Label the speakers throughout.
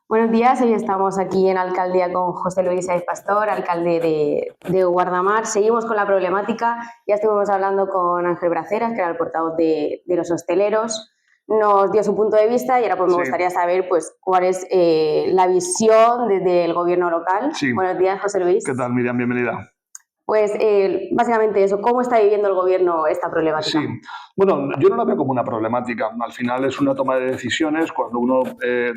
Speaker 1: Buenos días, hoy estamos aquí en Alcaldía con José Luis Sáez Pastor, alcalde de Guardamar. Seguimos con la problemática, ya estuvimos hablando con Ángel Braceras, que era el portavoz de los hosteleros, nos dio su punto de vista y ahora pues me gustaría saber pues cuál es la visión desde el gobierno local.
Speaker 2: Sí.
Speaker 1: Buenos días, José Luis.
Speaker 2: ¿Qué tal, Miriam? Bienvenida.
Speaker 1: Pues básicamente eso, ¿cómo está viviendo el gobierno esta problemática?
Speaker 2: Sí, bueno, yo no la veo como una problemática. Al final es una toma de decisiones. Cuando uno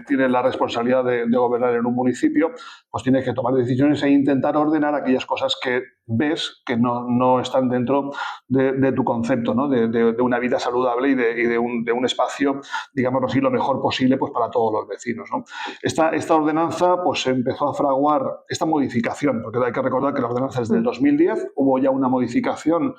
Speaker 2: tiene la responsabilidad de gobernar en un municipio, pues tiene que tomar decisiones e intentar ordenar aquellas cosas que ves que no están dentro de tu concepto, ¿no? de una vida saludable y de un espacio, digámoslo así, lo mejor posible pues, para todos los vecinos, ¿no? Esta ordenanza pues, se empezó a fraguar, esta modificación, porque hay que recordar que la ordenanza es del 2010, hubo ya una modificación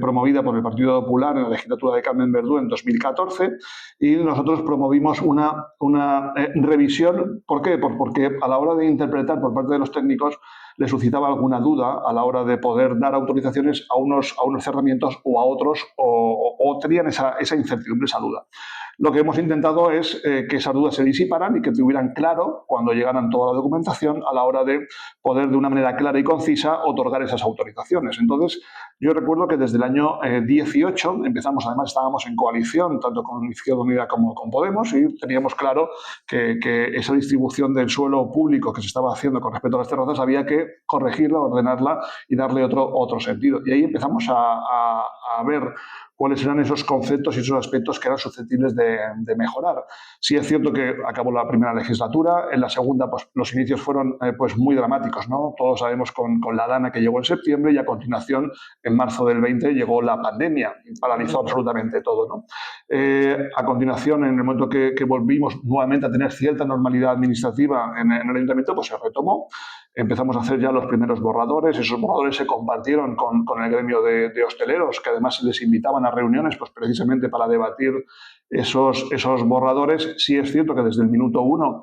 Speaker 2: promovida por el Partido Popular en la legislatura de Carmen Verdú en 2014 y nosotros promovimos una revisión. ¿Por qué? Porque a la hora de interpretar por parte de los técnicos le suscitaba alguna duda a la hora de poder dar autorizaciones a unos cerramientos o a otros o tenían esa incertidumbre, esa duda. Lo que hemos intentado es que esas dudas se disiparan y que tuvieran claro cuando llegaran toda la documentación a la hora de poder de una manera clara y concisa otorgar esas autorizaciones. Entonces, yo recuerdo que desde el año 18 empezamos, además estábamos en coalición tanto con Izquierda Unida como con Podemos y teníamos claro que esa distribución del suelo público que se estaba haciendo con respecto a las terrazas había que corregirla, ordenarla y darle otro sentido. Y ahí empezamos a ver cuáles eran esos conceptos y esos aspectos que eran susceptibles de mejorar. Sí es cierto que acabó la primera legislatura, en la segunda pues, los inicios fueron pues, muy dramáticos, ¿no? Todos sabemos con la DANA que llegó en septiembre y a continuación, en marzo del 20, llegó la pandemia y paralizó absolutamente todo, ¿no? A continuación, en el momento que volvimos nuevamente a tener cierta normalidad administrativa en el ayuntamiento, pues se retomó. Empezamos a hacer ya los primeros borradores. Esos borradores se compartieron con el gremio de hosteleros, que además les invitaban a reuniones pues, precisamente para debatir esos borradores. Sí es cierto que desde el minuto 1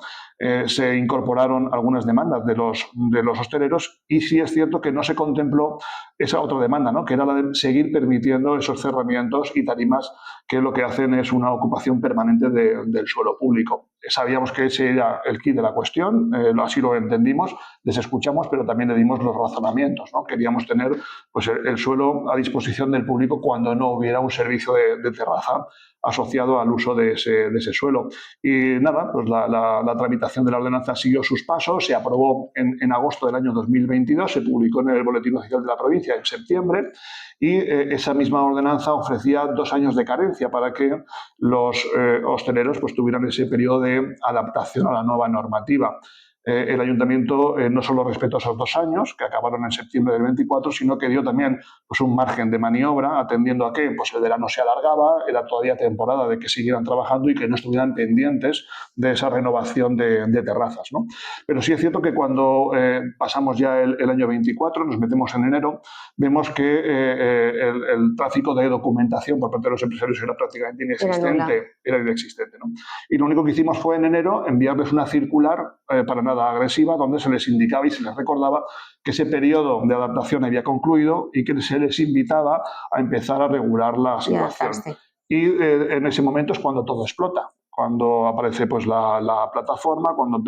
Speaker 2: se incorporaron algunas demandas de los hosteleros y sí es cierto que no se contempló esa otra demanda, ¿no? Que era la de seguir permitiendo esos cerramientos y tarimas que lo que hacen es una ocupación permanente del suelo público. Sabíamos que ese era el quid de la cuestión, así lo entendimos, les escuchamos, pero también le dimos los razonamientos, ¿no? Queríamos tener pues, el suelo a disposición del público cuando no hubiera un servicio de terraza asociado al uso de ese suelo. Y nada, pues la tramitación de la ordenanza siguió sus pasos, se aprobó en agosto del año 2022, se publicó en el Boletín Oficial de la provincia en septiembre y esa misma ordenanza ofrecía 2 años de carencia para que los hosteleros pues, tuvieran ese periodo de adaptación a la nueva normativa. El ayuntamiento no solo respetó esos 2 años, que acabaron en septiembre del 24, sino que dio también pues, un margen de maniobra, atendiendo a que pues, el verano se alargaba, era todavía temporada de que siguieran trabajando y que no estuvieran pendientes de esa renovación de terrazas, ¿no? Pero sí es cierto que cuando pasamos ya el año 24, nos metemos en enero, vemos que el tráfico de documentación por parte de los empresarios era prácticamente inexistente, era inexistente, ¿no? Y lo único que hicimos fue en enero enviarles una circular para nada agresiva, donde se les indicaba y se les recordaba que ese periodo de adaptación había concluido y que se les invitaba a empezar a regular la situación. Y en ese momento es cuando todo explota, cuando aparece pues, la plataforma, cuando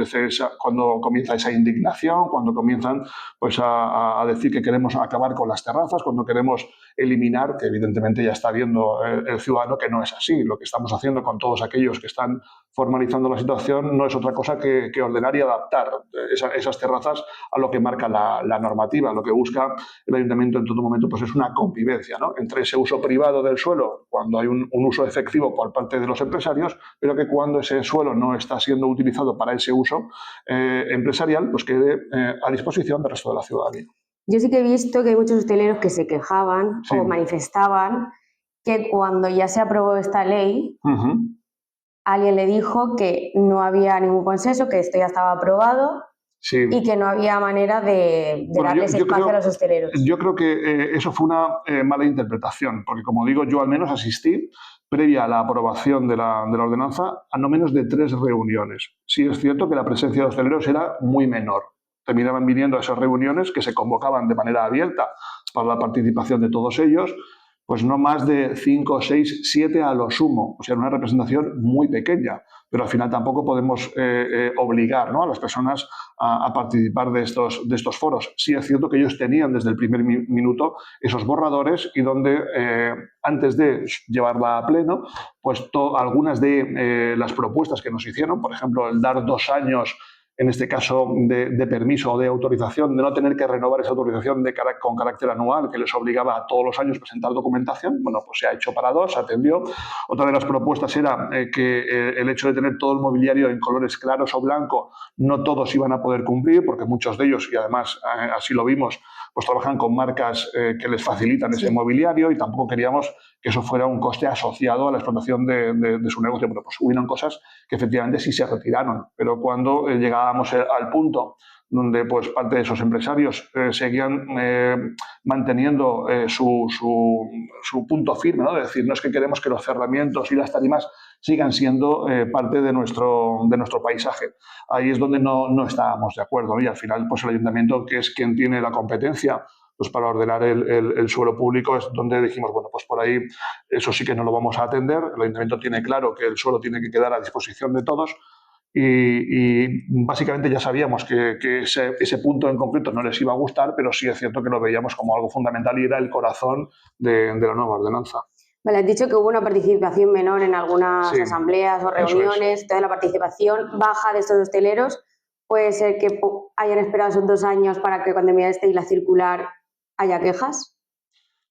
Speaker 2: comienza esa indignación, cuando comienzan pues, a decir que queremos acabar con las terrazas, cuando queremos eliminar, que evidentemente ya está viendo el ciudadano que no es así. Lo que estamos haciendo con todos aquellos que están formalizando la situación no es otra cosa que ordenar y adaptar esas terrazas a lo que marca la normativa. Lo que busca el ayuntamiento en todo momento pues es una convivencia, ¿no? Entre ese uso privado del suelo, cuando hay un uso efectivo por parte de los empresarios, pero que cuando ese suelo no está siendo utilizado para ese uso empresarial, pues quede a disposición del resto de la ciudadanía.
Speaker 1: Yo sí que he visto que hay muchos hosteleros que se quejaban o manifestaban que cuando ya se aprobó esta ley, alguien le dijo que no había ningún consenso, que esto ya estaba aprobado y que no había manera de darles espacio a los hosteleros.
Speaker 2: Yo creo que eso fue una mala interpretación, porque como digo, yo al menos asistí previa a la aprobación de la ordenanza a no menos de 3 reuniones. Sí es cierto que la presencia de hosteleros era muy menor. Terminaban viniendo a esas reuniones que se convocaban de manera abierta para la participación de todos ellos, pues no más de 5, 6, 7 a lo sumo, o sea, una representación muy pequeña, pero al final tampoco podemos obligar, ¿no?, a las personas a participar de estos foros. Sí es cierto que ellos tenían desde el primer minuto esos borradores y donde antes de llevarla a pleno, pues algunas de las propuestas que nos hicieron, por ejemplo, el dar 2 años en este caso de permiso o de autorización, de no tener que renovar esa autorización con carácter anual, que les obligaba a todos los años presentar documentación, bueno, pues se ha hecho para 2, se atendió. Otra de las propuestas era que el hecho de tener todo el mobiliario en colores claros o blanco, no todos iban a poder cumplir, porque muchos de ellos, y además así lo vimos, pues trabajan con marcas que les facilitan ese mobiliario y tampoco queríamos que eso fuera un coste asociado a la explotación de su negocio. Pero pues hubieron cosas que efectivamente sí se retiraron, pero cuando llegábamos al punto donde pues parte de esos empresarios seguían manteniendo su punto firme, ¿no?, de decir, no es que queremos que los cerramientos y las tarimas sigan siendo parte de nuestro paisaje. Ahí es donde no estábamos de acuerdo, ¿no? Y al final pues el ayuntamiento, que es quien tiene la competencia pues para ordenar el suelo público, es donde dijimos, bueno, pues por ahí eso sí que no lo vamos a atender. El ayuntamiento tiene claro que el suelo tiene que quedar a disposición de todos y básicamente ya sabíamos que ese punto en concreto no les iba a gustar, pero sí es cierto que lo veíamos como algo fundamental y era el corazón de la nueva ordenanza.
Speaker 1: Vale, has dicho que hubo una participación menor en algunas asambleas o reuniones, entonces la participación baja de estos hosteleros. ¿Puede ser que hayan esperado esos 2 años para que cuando enviasteis la circular haya quejas?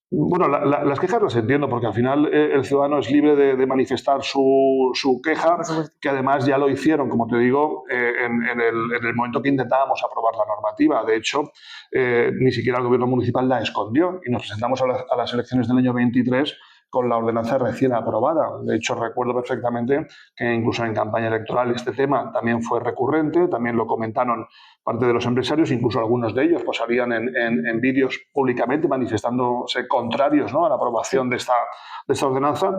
Speaker 2: Bueno, las quejas las entiendo, porque al final el ciudadano es libre de manifestar su queja, que además ya lo hicieron, como te digo, en el momento que intentábamos aprobar la normativa. De hecho, ni siquiera el gobierno municipal la escondió y nos presentamos a las elecciones del año 23 con la ordenanza recién aprobada. De hecho, recuerdo perfectamente que incluso en campaña electoral este tema también fue recurrente, también lo comentaron parte de los empresarios, incluso algunos de ellos pues salían en vídeos públicamente manifestándose contrarios, ¿no?, a la aprobación de esta ordenanza.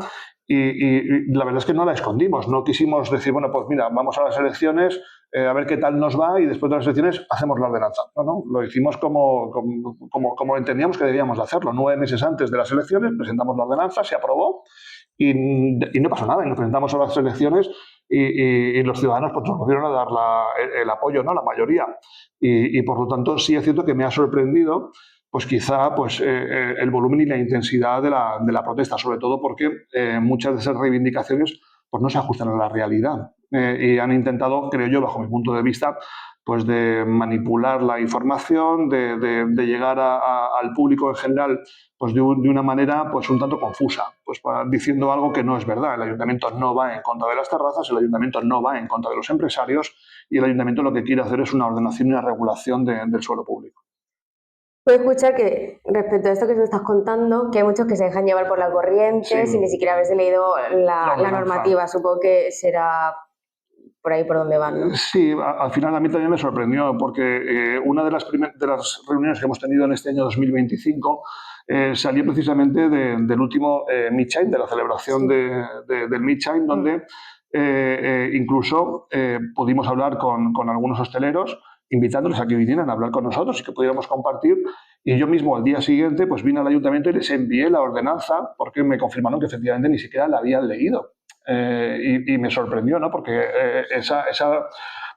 Speaker 2: Y la verdad es que no la escondimos, no quisimos decir, bueno, pues mira, vamos a las elecciones, a ver qué tal nos va y después de las elecciones hacemos la ordenanza. No, lo hicimos como entendíamos que debíamos de hacerlo. 9 meses antes de las elecciones presentamos la ordenanza, se aprobó y no pasó nada. Y nos presentamos a las elecciones y los ciudadanos pues, nos volvieron a dar el apoyo, ¿no?, la mayoría. Y por lo tanto sí es cierto que me ha sorprendido pues quizá pues, el volumen y la intensidad de la protesta, sobre todo porque muchas de esas reivindicaciones pues, no se ajustan a la realidad y han intentado, creo yo, bajo mi punto de vista, pues de manipular la información, de llegar al público en general pues de una manera pues un tanto confusa, pues diciendo algo que no es verdad. El ayuntamiento no va en contra de las terrazas, el ayuntamiento no va en contra de los empresarios y el ayuntamiento lo que quiere hacer es una ordenación y una regulación del suelo público.
Speaker 1: Puedo escuchar que respecto a esto que me estás contando, que hay muchos que se dejan llevar por la corriente sin ni siquiera haberse leído la normativa. Supongo que será por ahí por donde van, ¿no?
Speaker 2: Sí, al final a mí también me sorprendió porque una de las reuniones que hemos tenido en este año 2025 salió precisamente del último Midshine, de la celebración del Midshine, donde incluso pudimos hablar con algunos hosteleros, invitándoles a que vinieran a hablar con nosotros y que pudiéramos compartir. Y yo mismo al día siguiente pues vine al ayuntamiento y les envié la ordenanza porque me confirmaron que efectivamente ni siquiera la habían leído. Y me sorprendió, ¿no?, porque esa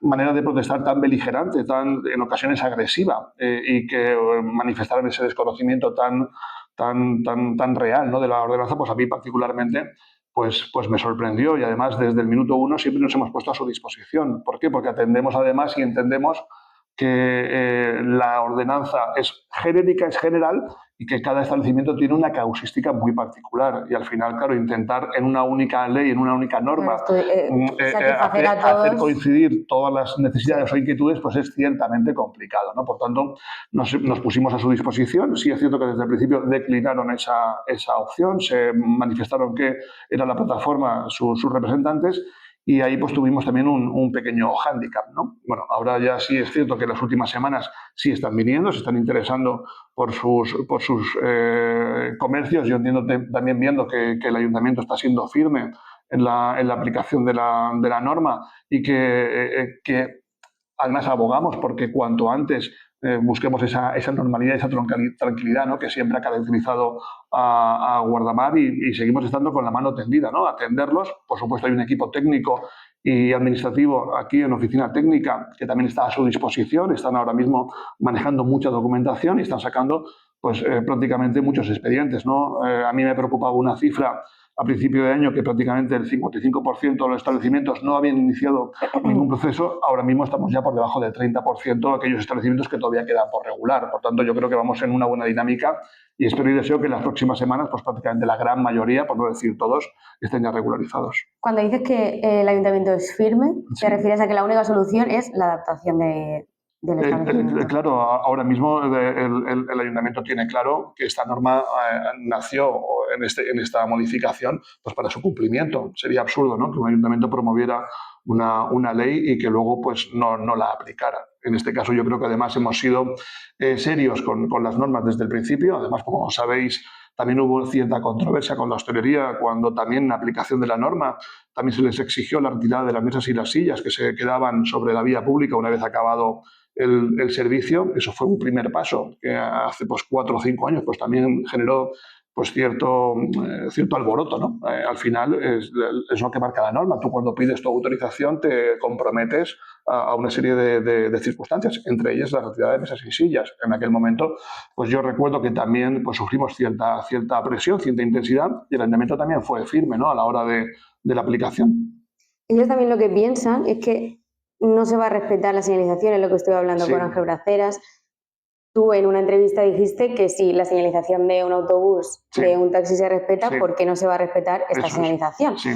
Speaker 2: manera de protestar tan beligerante, tan en ocasiones agresiva y que manifestaran ese desconocimiento tan real, ¿no?, de la ordenanza, pues a mí particularmente pues me sorprendió y además desde el minuto 1 siempre nos hemos puesto a su disposición. ¿Por qué? Porque atendemos además y entendemos que la ordenanza es genérica, es general y que cada establecimiento tiene una causística muy particular. Y al final, claro, intentar en una única ley, en una única norma, hacer coincidir todas las necesidades o inquietudes, pues es ciertamente complicado, ¿no? Por tanto, nos pusimos a su disposición. Sí es cierto que desde el principio declinaron esa opción, se manifestaron que era la plataforma sus representantes. Y ahí pues tuvimos también un pequeño hándicap, ¿no? Bueno, ahora ya sí es cierto que las últimas semanas sí están viniendo, se están interesando por sus comercios. Yo entiendo también viendo que el ayuntamiento está siendo firme en la aplicación de la norma y que además abogamos porque cuanto antes busquemos esa normalidad, esa tranquilidad, ¿no?, que siempre ha caracterizado a Guardamar y seguimos estando con la mano tendida, ¿no?, a atenderlos. Por supuesto, hay un equipo técnico y administrativo aquí en Oficina Técnica que también está a su disposición. Están ahora mismo manejando mucha documentación y están sacando pues, prácticamente muchos expedientes, ¿no? A mí me preocupaba una cifra a principio de año que prácticamente el 55% de los establecimientos no habían iniciado ningún proceso. Ahora mismo estamos ya por debajo del 30% de aquellos establecimientos que todavía quedan por regular. Por tanto, yo creo que vamos en una buena dinámica y espero y deseo que en las próximas semanas, pues prácticamente la gran mayoría, por no decir todos, estén ya regularizados.
Speaker 1: Cuando dices que el ayuntamiento es firme, ¿te refieres a que la única solución es la adaptación del establecimiento?
Speaker 2: Claro, ahora mismo el ayuntamiento tiene claro que esta norma nació en esta modificación pues para su cumplimiento. Sería absurdo, ¿no?, que un ayuntamiento promoviera una ley y que luego pues, no la aplicara. En este caso yo creo que además hemos sido serios con las normas desde el principio. Además, como sabéis, también hubo cierta controversia con la hostelería cuando también en aplicación de la norma también se les exigió la retirada de las mesas y las sillas que se quedaban sobre la vía pública una vez acabado el servicio. Eso fue un primer paso que hace pues, 4 o 5 años pues, también generó pues, cierto alboroto, ¿no? Al final es lo que marca la norma. Tú cuando pides tu autorización te comprometes a una serie de circunstancias, entre ellas la retirada de mesas y sillas. En aquel momento, pues yo recuerdo que también pues, sufrimos cierta presión, cierta intensidad, y el ayuntamiento también fue firme, ¿no?, a la hora de la aplicación.
Speaker 1: Ellos también lo que piensan es que no se va a respetar la señalización, es lo que estoy hablando
Speaker 2: Sí.
Speaker 1: con Ángel Braceras. Tú en una entrevista dijiste que si la señalización de un autobús,
Speaker 2: Sí.
Speaker 1: de un taxi se respeta,
Speaker 2: Sí.
Speaker 1: ¿por qué no se va a respetar esta
Speaker 2: Eso
Speaker 1: señalización?
Speaker 2: Sí.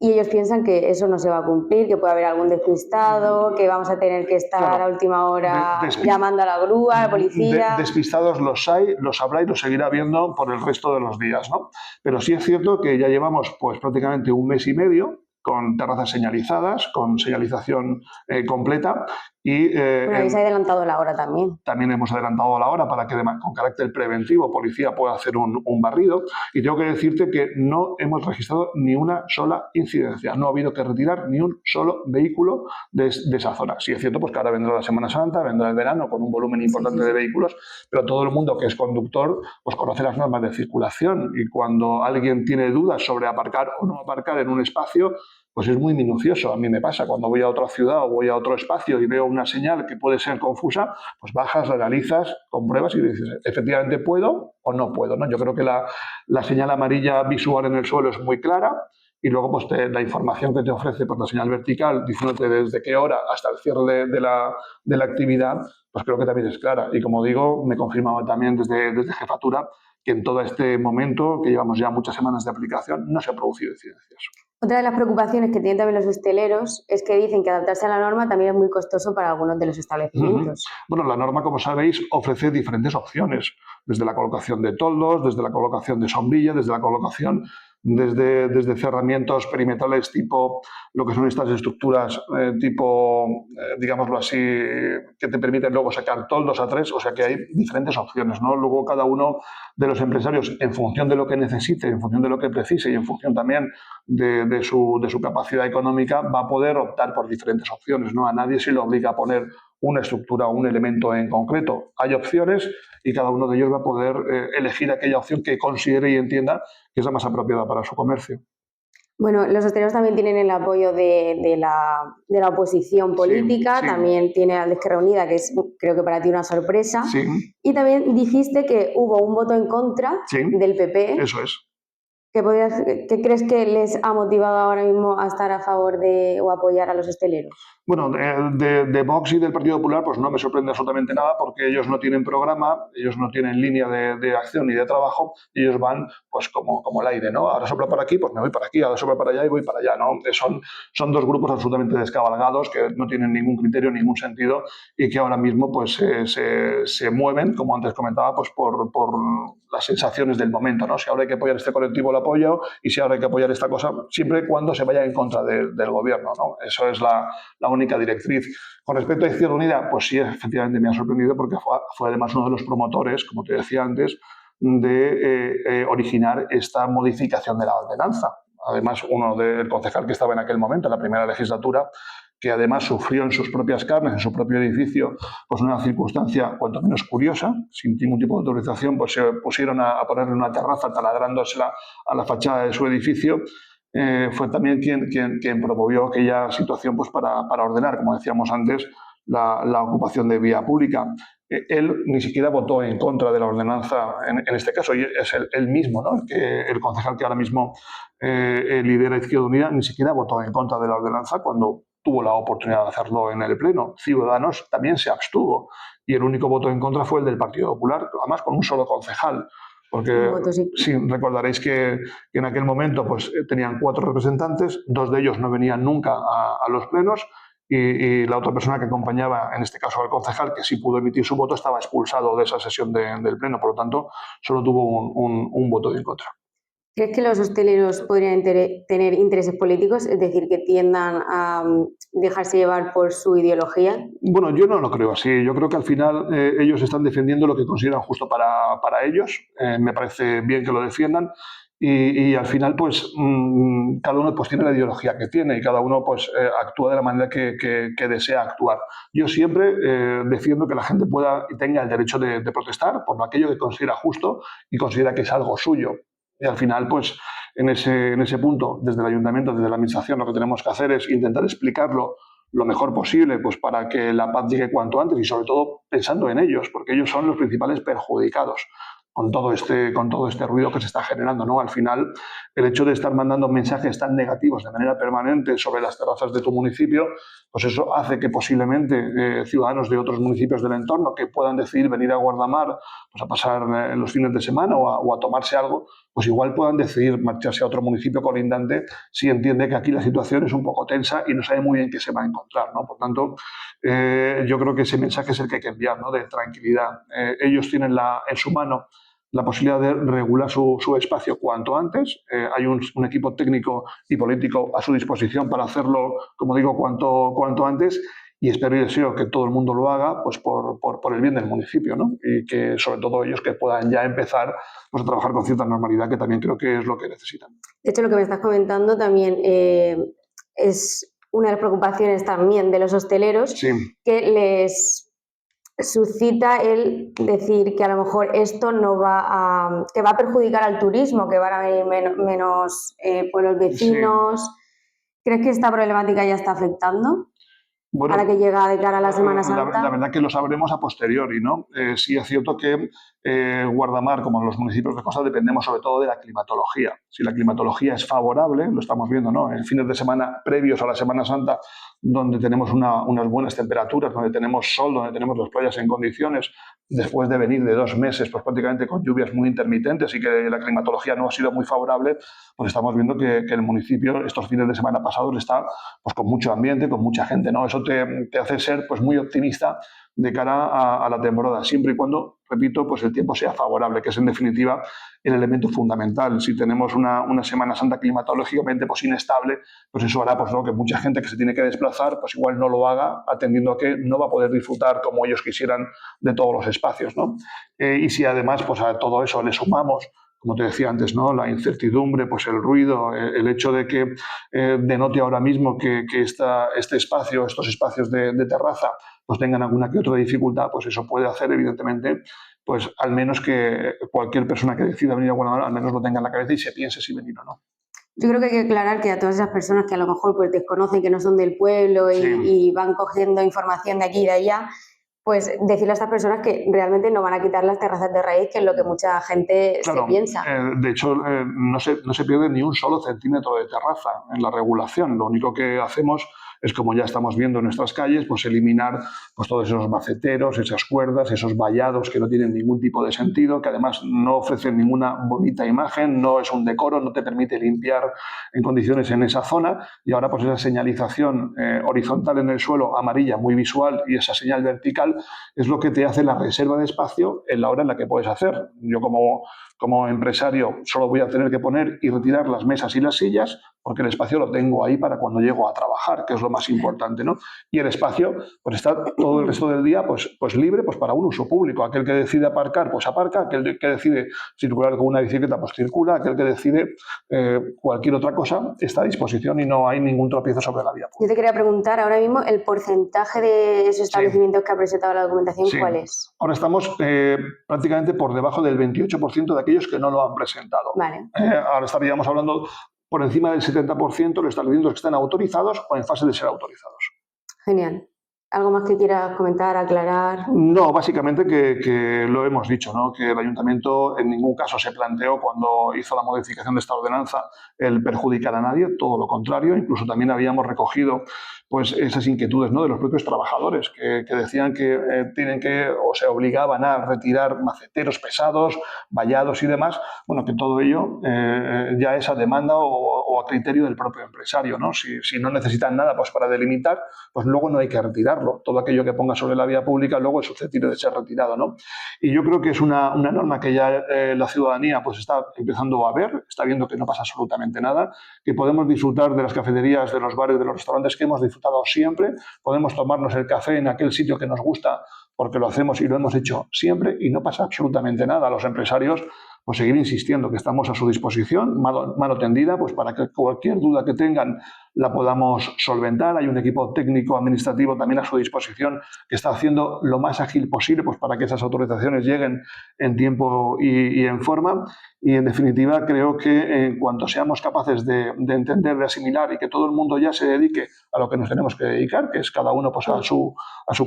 Speaker 1: Y ellos piensan que eso no se va a cumplir, que puede haber algún despistado, que vamos a tener que estar
Speaker 2: Claro.
Speaker 1: a última hora llamando a la grúa, a la policía.
Speaker 2: Despistados los hay, los habrá y los seguirá habiendo por el resto de los días, ¿no? Pero sí es cierto que ya llevamos pues, prácticamente 1 mes y medio con terrazas señalizadas, con señalización completa. Y,
Speaker 1: bueno, habéis adelantado la hora también.
Speaker 2: También hemos adelantado la hora para que con carácter preventivo policía pueda hacer un barrido. Y tengo que decirte que no hemos registrado ni una sola incidencia. No ha habido que retirar ni un solo vehículo de esa zona. Sí es cierto pues, que ahora vendrá la Semana Santa, vendrá el verano con un volumen importante de vehículos, pero todo el mundo que es conductor pues, conoce las normas de circulación, y cuando alguien tiene dudas sobre aparcar o no aparcar en un espacio, pues es muy minucioso. A mí me pasa cuando voy a otra ciudad o voy a otro espacio y veo una señal que puede ser confusa, pues bajas, la analizas, compruebas y dices, efectivamente puedo o no puedo, ¿no? Yo creo que la señal amarilla visual en el suelo es muy clara, y luego pues la información que te ofrece por la señal vertical, diciéndote desde qué hora hasta el cierre de la actividad, pues creo que también es clara. Y como digo, me confirmaba también desde Jefatura que en todo este momento, que llevamos ya muchas semanas de aplicación, no se han producido incidencias.
Speaker 1: Otra de las preocupaciones que tienen también los hosteleros es que dicen que adaptarse a la norma también es muy costoso para algunos de los establecimientos.
Speaker 2: Bueno, la norma, como sabéis, ofrece diferentes opciones, desde la colocación de toldos, desde la colocación de sombrillas, desde la colocación desde cerramientos perimetrales tipo lo que son estas estructuras tipo, digámoslo así, que te permiten luego sacar toldos a 3, o sea que hay diferentes opciones, ¿no? Luego cada uno de los empresarios, en función de lo que necesite, en función de lo que precise y en función también de su capacidad económica, va a poder optar por diferentes opciones, ¿no? A nadie se le obliga a poner una estructura o un elemento en concreto. Hay opciones y cada uno de ellos va a poder elegir aquella opción que considere y entienda que es la más apropiada para su comercio.
Speaker 1: Bueno, los hosteleros también tienen el apoyo de la oposición política,
Speaker 2: sí.
Speaker 1: También tiene a Izquierda Unida, que es, creo que para ti, una sorpresa.
Speaker 2: Sí.
Speaker 1: Y también dijiste que hubo un voto en contra del PP.
Speaker 2: Eso es.
Speaker 1: ¿Qué crees que les ha motivado ahora mismo a estar a favor de o apoyar a los hosteleros?
Speaker 2: Bueno, de Vox y del Partido Popular pues no me sorprende absolutamente nada, porque ellos no tienen programa, ellos no tienen línea de acción ni de trabajo, y ellos van pues como el aire, ¿no? Ahora sopla por aquí, pues me voy para aquí, ahora sopla para allá y voy para allá, ¿no? Son dos grupos absolutamente descabalgados que no tienen ningún criterio, ningún sentido, y que ahora mismo pues se mueven, como antes comentaba, pues por las sensaciones del momento, ¿no? Si ahora hay que apoyar este colectivo, lo apoyo, y si ahora hay que apoyar esta cosa, siempre y cuando se vaya en contra del gobierno, ¿no? Eso es la única directriz. Con respecto a Izquierda Unida, pues sí, efectivamente me ha sorprendido, porque fue además uno de los promotores, como te decía antes, de originar esta modificación de la ordenanza. Además, el concejal que estaba en aquel momento, en la primera legislatura, que además sufrió en sus propias carnes, en su propio edificio, pues una circunstancia cuanto menos curiosa, sin ningún tipo de autorización, pues se pusieron a ponerle una terraza taladrándosela a la fachada de su edificio. Fue también quien promovió aquella situación pues para ordenar, como decíamos antes, la ocupación de vía pública. Él ni siquiera votó en contra de la ordenanza en este caso, y es él mismo, ¿no? El concejal que ahora mismo lidera Izquierda Unida, ni siquiera votó en contra de la ordenanza cuando tuvo la oportunidad de hacerlo en el Pleno. Ciudadanos también se abstuvo y el único voto en contra fue el del Partido Popular, además con un solo concejal. Porque sí, recordaréis que en aquel momento pues, tenían 4 representantes, 2 de ellos no venían nunca a los plenos y la otra persona que acompañaba, en este caso al concejal, que sí pudo emitir su voto, estaba expulsado de esa sesión del pleno. Por lo tanto, solo tuvo un voto en contra.
Speaker 1: ¿Crees que los hosteleros podrían tener intereses políticos, es decir, que tiendan a dejarse llevar por su ideología?
Speaker 2: Bueno, yo no lo creo así. Yo creo que al final ellos están defendiendo lo que consideran justo para ellos. Me parece bien que lo defiendan. Y al final, pues, cada uno pues, tiene la ideología que tiene y cada uno pues, actúa de la manera que desea actuar. Yo siempre defiendo que la gente pueda y tenga el derecho de protestar por aquello que considera justo y considera que es algo suyo. Y al final, pues, en ese punto, desde el ayuntamiento, desde la administración, lo que tenemos que hacer es intentar explicarlo lo mejor posible, pues para que la paz llegue cuanto antes y sobre todo pensando en ellos, porque ellos son los principales perjudicados con todo este ruido que se está generando, ¿no? Al final, el hecho de estar mandando mensajes tan negativos de manera permanente sobre las terrazas de tu municipio, pues eso hace que posiblemente ciudadanos de otros municipios del entorno que puedan decidir venir a Guardamar pues a pasar los fines de semana o a tomarse algo, pues igual puedan decidir marcharse a otro municipio colindante si entiende que aquí la situación es un poco tensa y no sabe muy bien qué se va a encontrar, ¿no? Por tanto, yo creo que ese mensaje es el que hay que enviar, ¿no? De tranquilidad. Ellos tienen en su mano la posibilidad de regular su espacio cuanto antes. Hay un equipo técnico y político a su disposición para hacerlo, como digo, cuanto antes. Y espero y deseo que todo el mundo lo haga pues por el bien del municipio, ¿no? Y que sobre todo ellos que puedan ya empezar pues, a trabajar con cierta normalidad, que también creo que es lo que necesitan.
Speaker 1: De hecho, lo que me estás comentando también es una de las preocupaciones también de los hosteleros,
Speaker 2: sí,
Speaker 1: que les suscita el decir que a lo mejor esto no que va a perjudicar al turismo, que van a venir menos pueblos vecinos. Sí. ¿Crees que esta problemática ya está afectando? Bueno, ahora que llega de cara a la Semana Santa.
Speaker 2: La verdad que lo sabremos a posteriori, ¿no? Sí es cierto que Guardamar, como los municipios de costa, dependemos sobre todo de la climatología. Si la climatología es favorable, lo estamos viendo, ¿no? En fines de semana previos a la Semana Santa, donde tenemos unas buenas temperaturas, donde tenemos sol, donde tenemos las playas en condiciones, después de venir de 2 meses, pues prácticamente con lluvias muy intermitentes y que la climatología no ha sido muy favorable, pues estamos viendo que el municipio estos fines de semana pasados está pues, con mucho ambiente, con mucha gente, ¿no? Eso te hace ser pues, muy optimista de cara a la temporada, siempre y cuando, repito, pues el tiempo sea favorable, que es en definitiva el elemento fundamental. Si tenemos una Semana Santa climatológicamente pues, inestable, pues eso hará pues, ¿no? que mucha gente que se tiene que desplazar, pues igual no lo haga, atendiendo a que no va a poder disfrutar como ellos quisieran de todos los espacios, ¿no? Y si además pues, a todo eso le sumamos, como te decía antes, ¿no? La incertidumbre, pues el ruido, el hecho de que denote ahora mismo que este espacio, estos espacios de terraza, pues tengan alguna que otra dificultad, pues eso puede hacer, evidentemente, pues al menos que cualquier persona que decida venir a Guadalajara al menos lo tenga en la cabeza y se piense si venir o no.
Speaker 1: Yo creo que hay que aclarar que a todas esas personas que a lo mejor pues, desconocen, que no son del pueblo y van cogiendo información de aquí y de allá, pues decirle a estas personas que realmente no van a quitar las terrazas de raíz, que es lo que mucha gente se piensa.
Speaker 2: De hecho, no se pierde ni un solo centímetro de terraza en la regulación. Lo único que hacemos es, como ya estamos viendo en nuestras calles, pues eliminar pues, todos esos maceteros, esas cuerdas, esos vallados que no tienen ningún tipo de sentido, que además no ofrecen ninguna bonita imagen, no es un decoro, no te permite limpiar en condiciones en esa zona. Y ahora pues esa señalización horizontal en el suelo, amarilla, muy visual, y esa señal vertical es lo que te hace la reserva de espacio en la hora en la que puedes hacer. Yo como como empresario solo voy a tener que poner y retirar las mesas y las sillas, porque el espacio lo tengo ahí para cuando llego a trabajar, que es lo más importante, ¿no? Y el espacio pues está todo el resto del día pues libre pues para un uso público. Aquel que decide aparcar, pues aparca. Aquel que decide circular con una bicicleta, pues circula. Aquel que decide cualquier otra cosa está a disposición y no hay ningún tropiezo sobre la vía pública.
Speaker 1: Yo te quería preguntar ahora mismo el porcentaje de esos establecimientos que ha presentado la documentación, ¿cuál es?
Speaker 2: Ahora estamos prácticamente por debajo del 28% de aquellos que no lo han presentado.
Speaker 1: Vale.
Speaker 2: Ahora estaríamos hablando por encima del 70% de establecimientos que están autorizados o en fase de ser autorizados.
Speaker 1: Genial. ¿Algo más que quieras comentar, aclarar?
Speaker 2: No, básicamente que lo hemos dicho, ¿no? Que el Ayuntamiento en ningún caso se planteó cuando hizo la modificación de esta ordenanza el perjudicar a nadie, todo lo contrario. Incluso también habíamos recogido pues esas inquietudes, ¿no?, de los propios trabajadores que decían que tienen que o se obligaban a retirar maceteros pesados, vallados y demás. Bueno, que todo ello ya es a demanda o a criterio del propio empresario, ¿no? Si no necesitan nada pues para delimitar, pues luego no hay que retirarlo. Todo aquello que ponga sobre la vía pública luego es susceptible de ser retirado, ¿no? Y yo creo que es una norma que ya la ciudadanía pues está empezando a ver, está viendo que no pasa absolutamente nada, que podemos disfrutar de las cafeterías, de los bares, de los restaurantes que hemos disfrutado siempre, podemos tomarnos el café en aquel sitio que nos gusta porque lo hacemos y lo hemos hecho siempre y no pasa absolutamente nada. A los empresarios pues seguir insistiendo que estamos a su disposición, mano tendida, pues para que cualquier duda que tengan la podamos solventar. Hay un equipo técnico administrativo también a su disposición que está haciendo lo más ágil posible pues para que esas autorizaciones lleguen en tiempo y en forma. Y en definitiva creo que en cuanto seamos capaces de entender, de asimilar y que todo el mundo ya se dedique a lo que nos tenemos que dedicar, que es cada uno pues a su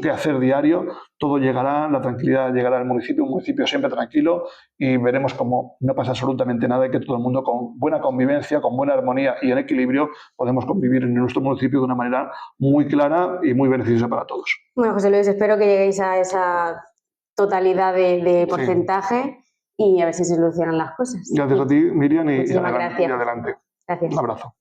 Speaker 2: quehacer diario, todo llegará, la tranquilidad llegará al municipio, un municipio siempre tranquilo, y veremos cómo no pasa absolutamente nada y que todo el mundo con buena convivencia, con buena armonía y en equilibrio podemos convivir en nuestro municipio de una manera muy clara y muy beneficiosa para todos.
Speaker 1: Bueno, José Luis, espero que lleguéis a esa totalidad de porcentaje y a ver si se solucionan las cosas.
Speaker 2: Gracias a ti, Miriam, y
Speaker 1: Muchísimas gracias.
Speaker 2: adelante.
Speaker 1: Gracias.
Speaker 2: Un abrazo.